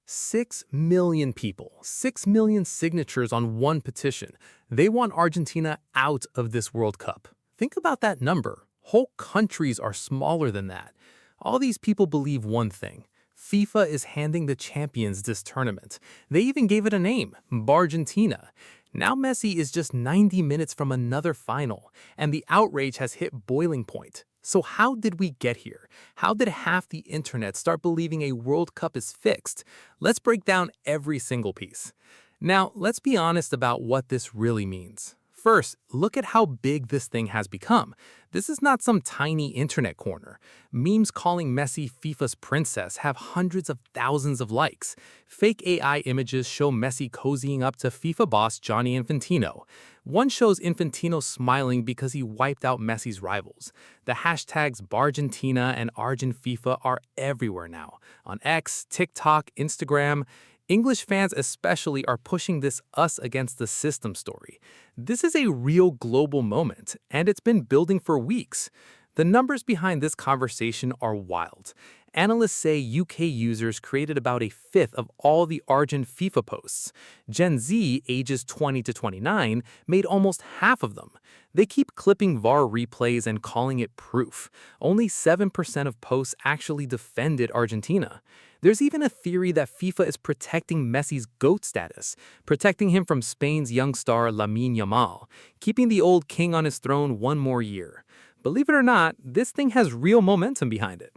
6 million people, 6 million signatures on one petition. They want Argentina out of this World Cup. Think about that number. Whole countries are smaller than that. All these people believe one thing. FIFA is handing the champions this tournament. They even gave it a name, Bargentina. Now Messi is just 90 minutes from another final, and the outrage has hit boiling point. So how did we get here? How did half the internet start believing a World Cup is fixed? Let's break down every single piece. Now, let's be honest about what this really means. First, look at how big this thing has become. This is not some tiny internet corner. Memes calling Messi FIFA's princess have hundreds of thousands of likes. Fake AI images show Messi cozying up to FIFA boss Gianni Infantino. One shows Infantino smiling because he wiped out Messi's rivals. The hashtags Bargentina and ArgentFIFA are everywhere now. On X, TikTok, Instagram. English fans especially are pushing this us against the system story. This is a real global moment, and it's been building for weeks. The numbers behind this conversation are wild. Analysts say UK users created about a fifth of all the Argent FIFA posts. Gen Z, ages 20 to 29, made almost half of them. They keep clipping VAR replays and calling it proof. Only 7% of posts actually defended Argentina. There's even a theory that FIFA is protecting Messi's GOAT status, protecting him from Spain's young star Lamine Yamal, keeping the old king on his throne one more year. Believe it or not, this thing has real momentum behind it.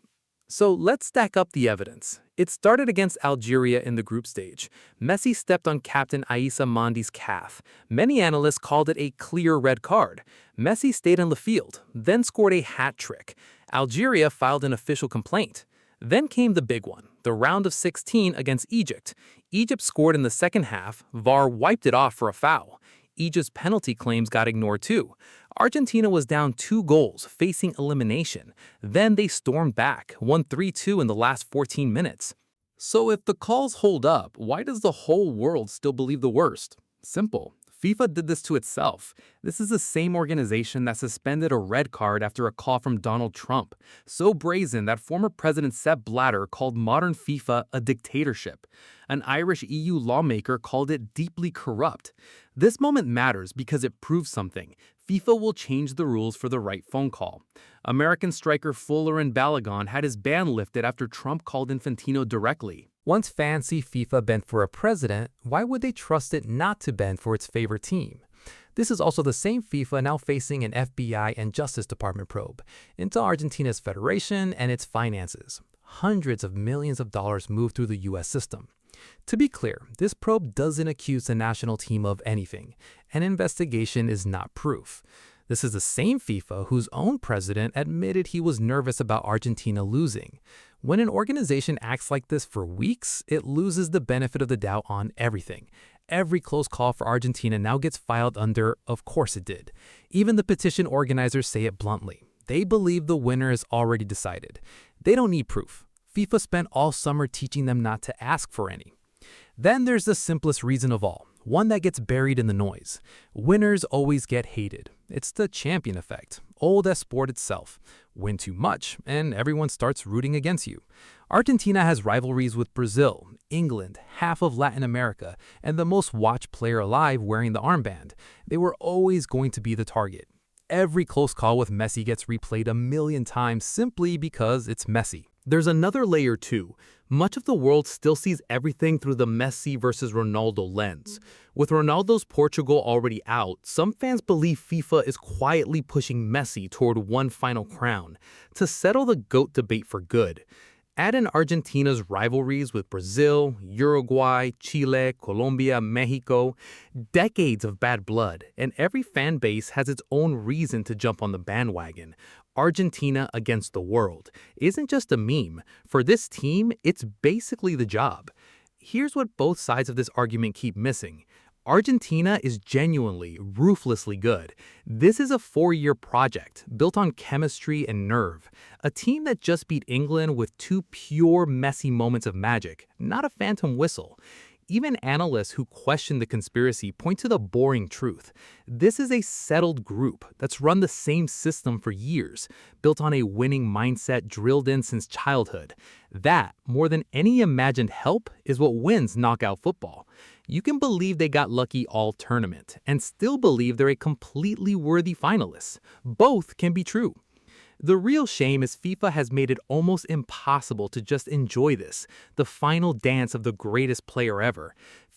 So let's stack up the evidence. It started against Algeria in the group stage. Messi stepped on captain Aissa Mandi's calf. Many analysts called it a clear red card. Messi stayed on the field, then scored a hat trick. Algeria filed an official complaint. Then came the big one, the round of 16 against Egypt. Egypt scored in the second half. VAR wiped it off for a foul. Egypt's penalty claims got ignored too. Argentina was down 2 goals, facing elimination. Then they stormed back, won 3-2 in the last 14 minutes. So if the calls hold up, why does the whole world still believe the worst? Simple. FIFA did this to itself. This is the same organization that suspended a red card after a call from Donald Trump. So brazen that former President Sepp Blatter called modern FIFA a dictatorship. An Irish EU lawmaker called it deeply corrupt. This moment matters because it proves something. FIFA will change the rules for the right phone call. American striker Fuller Balogun had his ban lifted after Trump called Infantino directly. Once fans see FIFA bent for a president, why would they trust it not to bend for its favorite team? This is also the same FIFA now facing an FBI and Justice Department probe into Argentina's federation and its finances. Hundreds of millions of dollars move through the U.S. system. To be clear, this probe doesn't accuse the national team of anything. An investigation is not proof. This is the same FIFA whose own president admitted he was nervous about Argentina losing. When an organization acts like this for weeks, it loses the benefit of the doubt on everything. Every close call for Argentina now gets filed under, of course it did. Even the petition organizers say it bluntly. They believe the winner is already decided. They don't need proof. FIFA spent all summer teaching them not to ask for any. Then there's the simplest reason of all, one that gets buried in the noise. Winners always get hated. It's the champion effect, old as sport itself. Win too much, and everyone starts rooting against you. Argentina has rivalries with Brazil, England, half of Latin America, and the most watched player alive wearing the armband. They were always going to be the target. Every close call with Messi gets replayed a million times simply because it's Messi. There's another layer too. Much of the world still sees everything through the Messi versus Ronaldo lens. With Ronaldo's Portugal already out, some fans believe FIFA is quietly pushing Messi toward one final crown to settle the GOAT debate for good. Add in Argentina's rivalries with Brazil, Uruguay, Chile, Colombia, Mexico, decades of bad blood, and every fan base has its own reason to jump on the bandwagon. Argentina against the world isn't just a meme. For this team, it's basically the job. Here's what both sides of this argument keep missing. Argentina is genuinely, ruthlessly good. This is a 4-year project built on chemistry and nerve. A team that just beat England with 2 pure Messi moments of magic, not a phantom whistle. Even analysts who question the conspiracy point to the boring truth. This is a settled group that's run the same system for years, built on a winning mindset drilled in since childhood. That, more than any imagined help, is what wins knockout football. You can believe they got lucky all tournament and still believe they're a completely worthy finalist. Both can be true. The real shame is FIFA has made it almost impossible to just enjoy this, the final dance of the greatest player ever.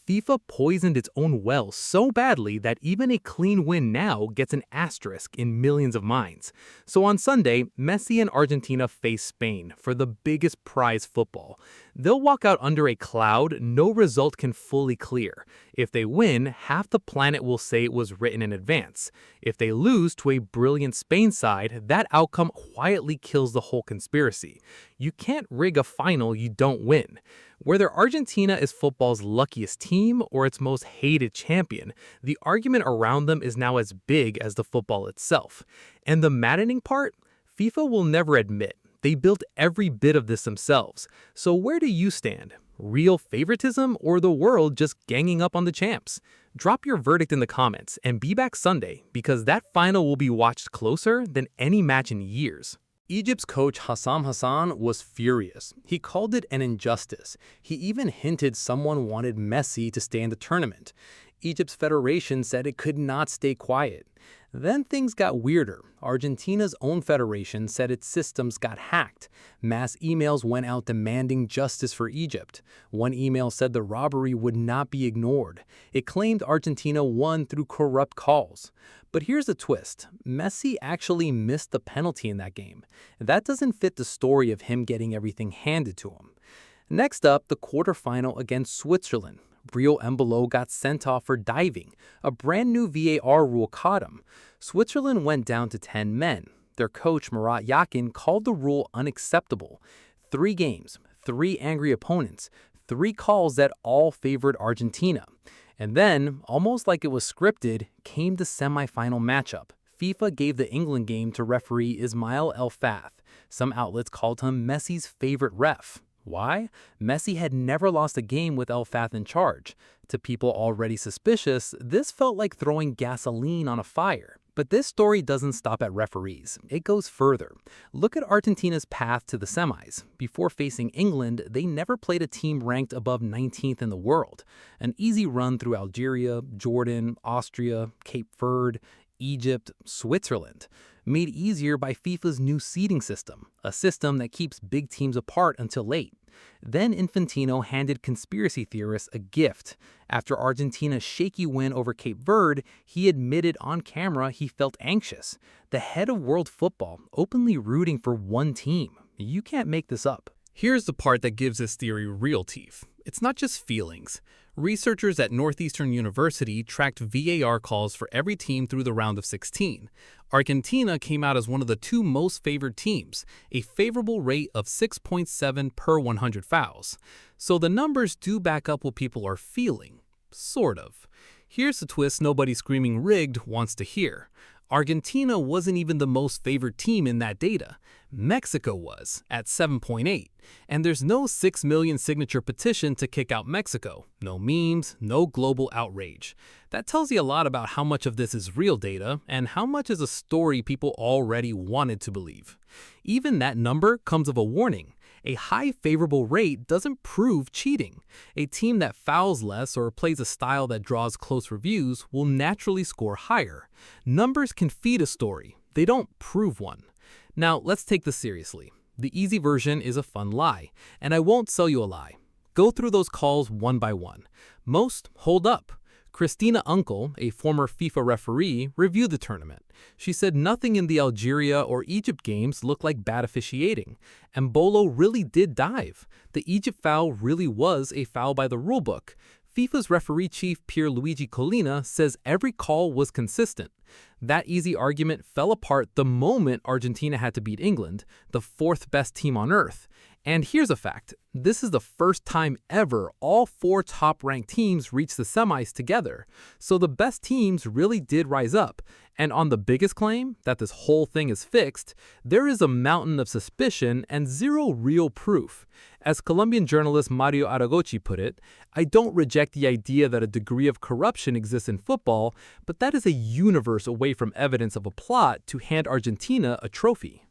FIFA poisoned its own well so badly that even a clean win now gets an asterisk in millions of minds. So on Sunday, Messi and Argentina face Spain for the biggest prize football. They'll walk out under a cloud no result can fully clear. If they win, half the planet will say it was written in advance. If they lose to a brilliant Spain side, that outcome quietly kills the whole conspiracy. You can't rig a final you don't win. Whether Argentina is football's luckiest team or its most hated champion, the argument around them is now as big as the football itself. And the maddening part? FIFA will never admit they built every bit of this themselves. So where do you stand? Real favoritism or the world just ganging up on the champs? Drop your verdict in the comments and be back Sunday because that final will be watched closer than any match in years. Egypt's coach Hassam Hassan was furious. He called it an injustice. He even hinted someone wanted Messi to stay in the tournament. Egypt's federation said it could not stay quiet. Then things got weirder. Argentina's own federation said its systems got hacked. Mass emails went out demanding justice for Egypt. One email said the robbery would not be ignored. It claimed Argentina won through corrupt calls. But here's the twist. Messi actually missed the penalty in that game. That doesn't fit the story of him getting everything handed to him. Next up, the quarterfinal against Switzerland. Rio Embolo got sent off for diving. A brand new VAR rule caught him. Switzerland went down to 10 men. Their coach, Murat Yakin, called the rule unacceptable. 3 games, 3 angry opponents, 3 calls that all favored Argentina. And then, almost like it was scripted, came the semi-final matchup. FIFA gave the England game to referee Ismail El Fath. Some outlets called him Messi's favorite ref. Why? Messi had never lost a game with El Fath in charge. To people already suspicious, this felt like throwing gasoline on a fire. But this story doesn't stop at referees. It goes further. Look at Argentina's path to the semis. Before facing England, they never played a team ranked above 19th in the world. An easy run through Algeria, Jordan, Austria, Cape Verde, Egypt, Switzerland. Made easier by FIFA's new seeding system, a system that keeps big teams apart until late. Then Infantino handed conspiracy theorists a gift. After Argentina's shaky win over Cape Verde, he admitted on camera he felt anxious. The head of world football openly rooting for one team. You can't make this up. Here's the part that gives this theory real teeth. It's not just feelings. Researchers at Northeastern University tracked VAR calls for every team through the round of 16. Argentina came out as one of the 2 most favored teams, a favorable rate of 6.7 per 100 fouls. So the numbers do back up what people are feeling. Sort of. Here's the twist nobody screaming rigged wants to hear. Argentina wasn't even the most favored team in that data. Mexico was, at 7.8. And there's no 6 million signature petition to kick out Mexico. No memes, no global outrage. That tells you a lot about how much of this is real data and how much is a story people already wanted to believe. Even that number comes of a warning. A high favorable rate doesn't prove cheating. A team that fouls less or plays a style that draws close reviews will naturally score higher. Numbers can feed a story. They don't prove one. Now, let's take this seriously. The easy version is a fun lie, and I won't sell you a lie. Go through those calls one by one. Most hold up. Christina Unkel, a former FIFA referee, reviewed the tournament. She said nothing in the Algeria or Egypt games looked like bad officiating. Embolo really did dive. The Egypt foul really was a foul by the rulebook. FIFA's referee chief Pierluigi Collina says every call was consistent. That easy argument fell apart the moment Argentina had to beat England, the fourth best team on earth. And here's a fact. This is the first time ever all four top-ranked teams reached the semis together. So the best teams really did rise up. And on the biggest claim, that this whole thing is fixed, there is a mountain of suspicion and zero real proof. As Colombian journalist Mario Aragochi put it, I don't reject the idea that a degree of corruption exists in football, but that is a universe away from evidence of a plot to hand Argentina a trophy.